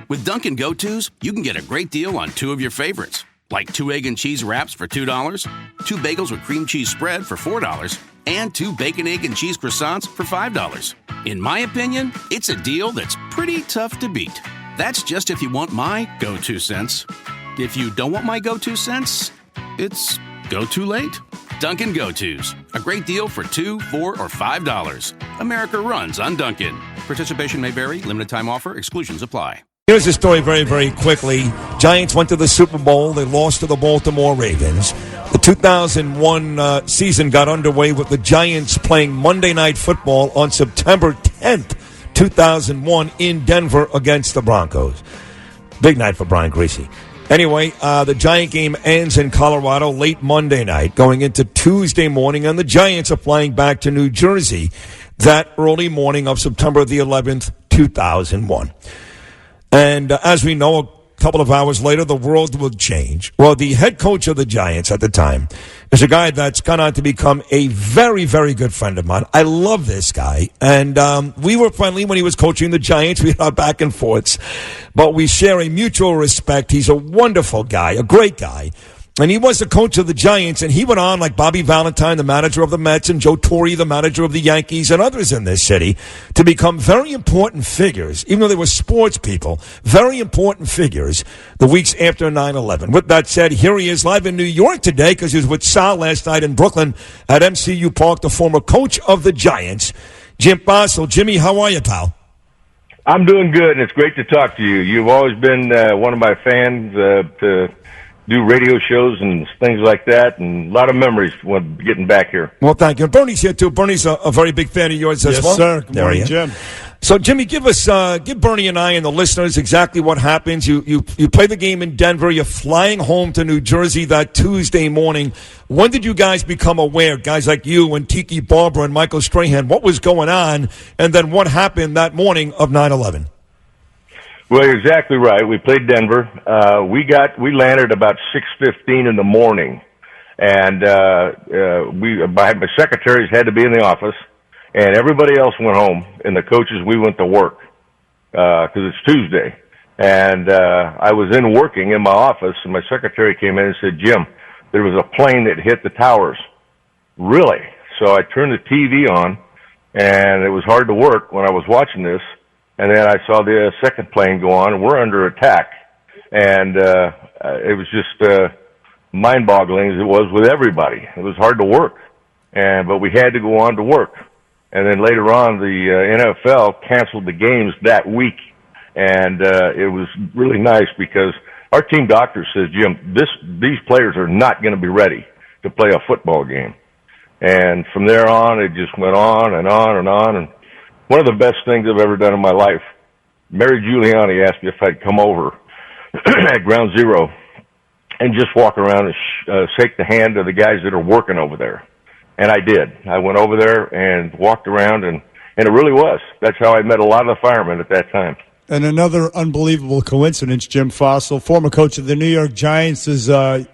With Dunkin' Go-Tos, you can get a great deal on two of your favorites, like 2 egg and cheese wraps for $2, 2 bagels with cream cheese spread for $4, and 2 bacon, egg, and cheese croissants for $5. In my opinion, it's a deal that's pretty tough to beat. That's just if you want my go-to cents. If you don't want my go-to cents, it's go too late. Dunkin' Go-Tos, a great deal for $2, $4, or $5. America runs on Dunkin'. Participation may vary. Limited time offer. Exclusions apply. Here's the story very, very quickly. Giants went to the Super Bowl. They lost to the Baltimore Ravens. The 2001 season got underway with the Giants playing Monday Night Football on September 10th, 2001 in Denver against the Broncos. Big night for Brian Griese. Anyway, the Giant game ends in Colorado late Monday night, going into Tuesday morning, and the Giants are flying back to New Jersey that early morning of September the 11th, 2001. And as we know, a couple of hours later, the world will change. Well, the head coach of the Giants at the time is a guy that's gone on to become a very, very good friend of mine. I love this guy. And we were friendly when he was coaching the Giants. We had our back and forths. But we share a mutual respect. He's a wonderful guy, a great guy. And he was the coach of the Giants, and he went on, like Bobby Valentine, the manager of the Mets, and Joe Torre, the manager of the Yankees, and others in this city, to become very important figures, even though they were sports people, very important figures the weeks after 9/11. With that said, here he is live in New York today because he was with Sal last night in Brooklyn at MCU Park, the former coach of the Giants, Jim Fassel. Jimmy, how are you, pal? I'm doing good, and it's great to talk to you. You've always been one of my fans to do radio shows and things like that, and a lot of memories when getting back here. Well, thank you. And Bernie's here, too. Bernie's a very big fan of yours as well. Yes, sir. Good morning, Jim. So, Jimmy, give Bernie and I and the listeners exactly what happens. You play the game in Denver. You're flying home to New Jersey that Tuesday morning. When did you guys become aware, guys like you and Tiki Barber and Michael Strahan, what was going on, and then what happened that morning of 9/11? Well, you're exactly right. We played Denver. We landed about 6:15 in the morning, and my secretaries had to be in the office, and everybody else went home, and the coaches, we went to work because it's Tuesday. And I was working in my office, and my secretary came in and said, "Jim, there was a plane that hit the towers." Really? So I turned the TV on, and it was hard to work when I was watching this. And then I saw the second plane go on, and we're under attack. And it was just mind-boggling as it was with everybody. It was hard to work, but we had to go on to work. And then later on, the NFL canceled the games that week, and it was really nice because our team doctor says, "Jim, these players are not going to be ready to play a football game." And from there on, it just went on and on and on. And one of the best things I've ever done in my life, Mary Giuliani asked me if I'd come over at Ground Zero and just walk around and shake the hand of the guys that are working over there. And I did. I went over there and walked around, and it really was. That's how I met a lot of the firemen at that time. And another unbelievable coincidence, Jim Fassel, former coach of the New York Giants, is a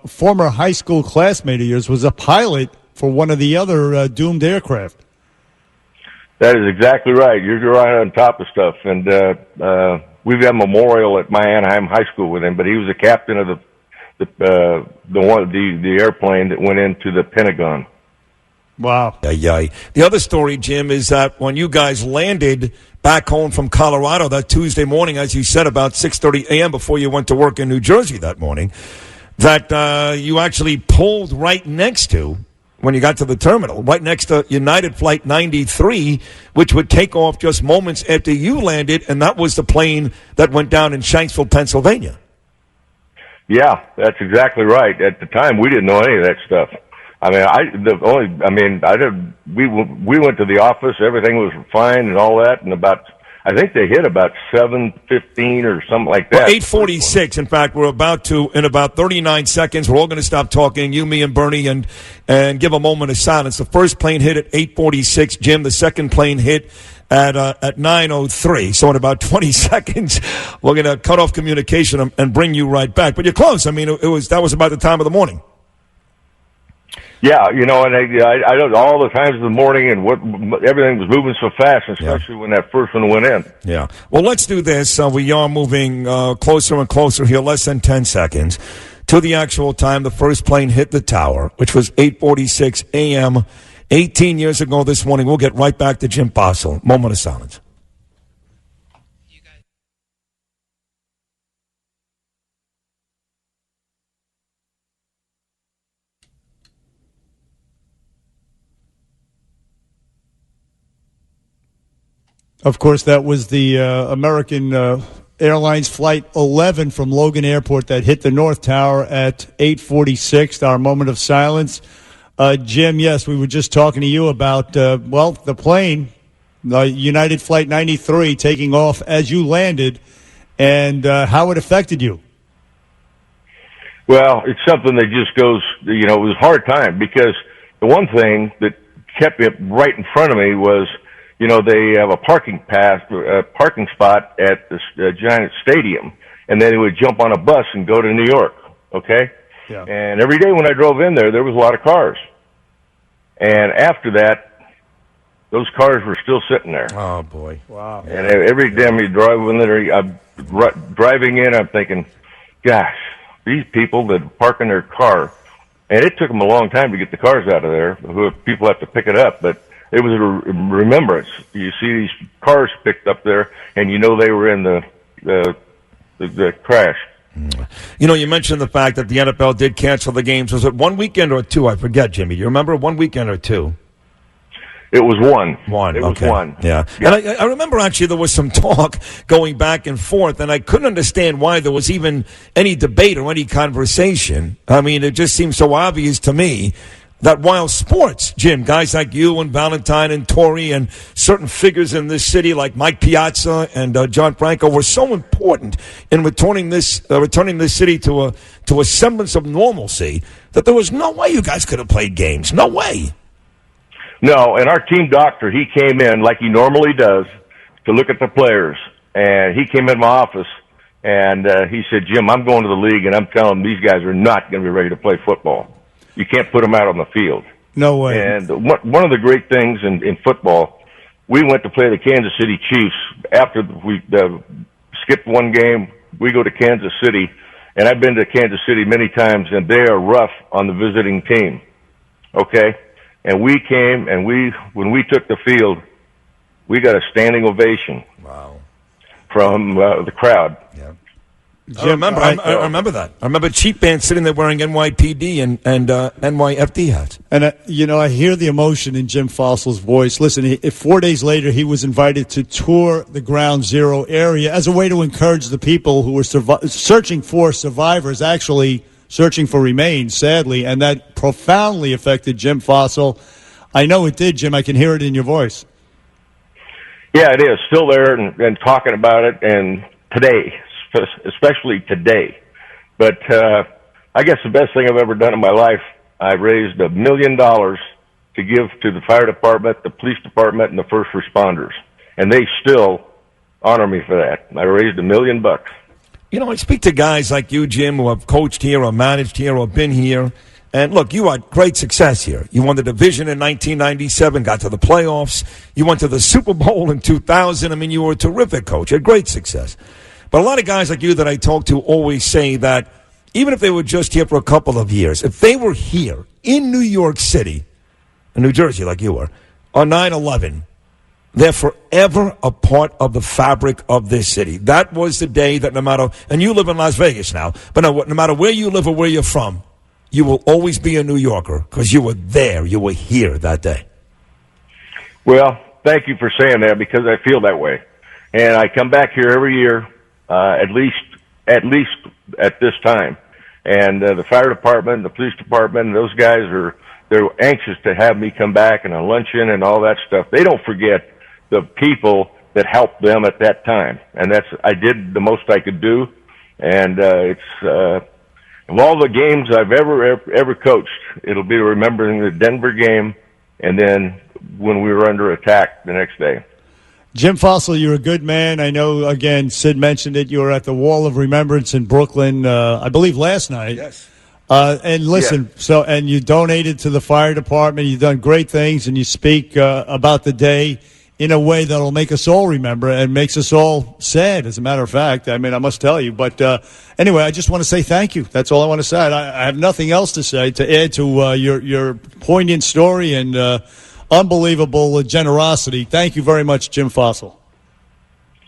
former high school classmate of yours, was a pilot for one of the other doomed aircraft. That is exactly right. You're right on top of stuff. And we've got a memorial at my Anaheim High School with him, but he was the captain of the airplane that went into the Pentagon. Wow. The other story, Jim, is that when you guys landed back home from Colorado that Tuesday morning, as you said, about 6:30 a.m. before you went to work in New Jersey that morning, that you actually pulled right next to, when you got to the terminal, right next to United Flight 93, which would take off just moments after you landed, and that was the plane that went down in Shanksville, Pennsylvania. Yeah, that's exactly right. At the time, we didn't know any of that stuff. We went to the office, everything was fine and all that, and I think they hit about 7:15 or something like that. Well, 8:46. In fact, we're about to, in about 39 seconds, we're all going to stop talking, you, me, and Bernie, and give a moment of silence. The first plane hit at 8:46, Jim. The second plane hit at 9:03. So in about 20 seconds, we're going to cut off communication and bring you right back. But you're close. I mean, that was about the time of the morning. Yeah, and I don't all the times in the morning and everything was moving so fast, especially when that first one went in. Yeah. Well, let's do this. We are moving closer and closer here, less than 10 seconds to the actual time the first plane hit the tower, which was 8:46 a.m. 18 years ago this morning. We'll get right back to Jim Fassel. Moment of silence. Of course, that was the American Airlines Flight 11 from Logan Airport that hit the North Tower at 8:46, our moment of silence. Jim, yes, we were just talking to you about, the plane, United Flight 93, taking off as you landed, and how it affected you. Well, it's something that just goes, it was a hard time because the one thing that kept it right in front of me was, they have a parking spot at the Giants Stadium, and then they would jump on a bus and go to New York, okay? Yeah. And every day when I drove in there was a lot of cars. And after that, those cars were still sitting there. Oh, boy. Wow. And every time you drive in there, I'm driving in, I'm thinking, gosh, these people that park in their car, and it took them a long time to get the cars out of there. People have to pick it up, but it was a remembrance. You see these cars picked up there, and they were in the crash. You mentioned the fact that the NFL did cancel the games. Was it one weekend or two? I forget, Jimmy. Do you remember one weekend or two? It was one. One. It was one. Yeah. And I remember actually there was some talk going back and forth, and I couldn't understand why there was even any debate or any conversation. I mean, it just seems so obvious to me that while sports, Jim, guys like you and Valentine and Torrey and certain figures in this city like Mike Piazza and John Franco were so important in returning this city to a semblance of normalcy, that there was no way you guys could have played games. No way. No, and our team doctor, he came in like he normally does to look at the players, and he came in my office and he said, Jim, I'm going to the league and I'm telling them these guys are not going to be ready to play football. You can't put them out on the field. No way. And one of the great things in football, we went to play the Kansas City Chiefs. After we skipped one game, we go to Kansas City, and I've been to Kansas City many times, and they are rough on the visiting team. Okay? And we came, and when we took the field, we got a standing ovation. Wow. From the crowd. Yeah. I remember that. I remember Cheap Band sitting there wearing NYPD and NYFD hats. And, I hear the emotion in Jim Fassel's voice. Listen, 4 days later, he was invited to tour the Ground Zero area as a way to encourage the people who were searching for survivors, actually searching for remains, sadly, and that profoundly affected Jim Fassel. I know it did, Jim. I can hear it in your voice. Yeah, it is. Still there and talking about it, and today, especially today. But I guess the best thing I've ever done in my life, I raised $1 million to give to the fire department, the police department, and the first responders. And they still honor me for that. I raised $1 million. I speak to guys like you, Jim, who have coached here or managed here or been here. And look, you had great success here. You won the division in 1997, got to the playoffs. You went to the Super Bowl in 2000. I mean, you were a terrific coach. You had great success. But a lot of guys like you that I talk to always say that even if they were just here for a couple of years, if they were here in New York City, in New Jersey like you were, on 9/11, they're forever a part of the fabric of this city. That was the day that no matter, and you live in Las Vegas now, but no matter where you live or where you're from, you will always be a New Yorker because you were there, you were here that day. Well, thank you for saying that because I feel that way. And I come back here every year. At least at this time. And the fire department, the police department, those guys they're anxious to have me come back and a luncheon and all that stuff. They don't forget the people that helped them at that time. And I did the most I could do. And it's of all the games I've ever coached, it'll be remembering the Denver game and then when we were under attack the next day. Jim Fassel, you're a good man. I know, again, Sid mentioned it. You were at the Wall of Remembrance in Brooklyn, I believe, last night. Yes. And listen, and you donated to the fire department. You've done great things, and you speak about the day in a way that'll make us all remember and makes us all sad, as a matter of fact. I mean, I must tell you. But anyway, I just want to say thank you. That's all I want to say. I have nothing else to say to add to your poignant story and unbelievable generosity. Thank you very much, Jim Fassel.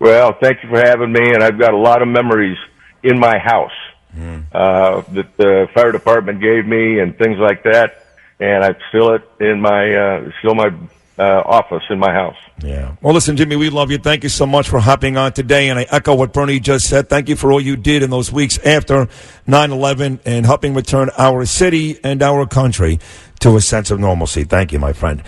Well, thank you for having me, and I've got a lot of memories in my house that the fire department gave me and things like that, and I still it in my office in my house. Yeah. Well, listen, Jimmy, we love you. Thank you so much for hopping on today. And I echo what Bernie just said. Thank you for all you did in those weeks after 9/11 and helping return our city and our country to a sense of normalcy. Thank you, my friend.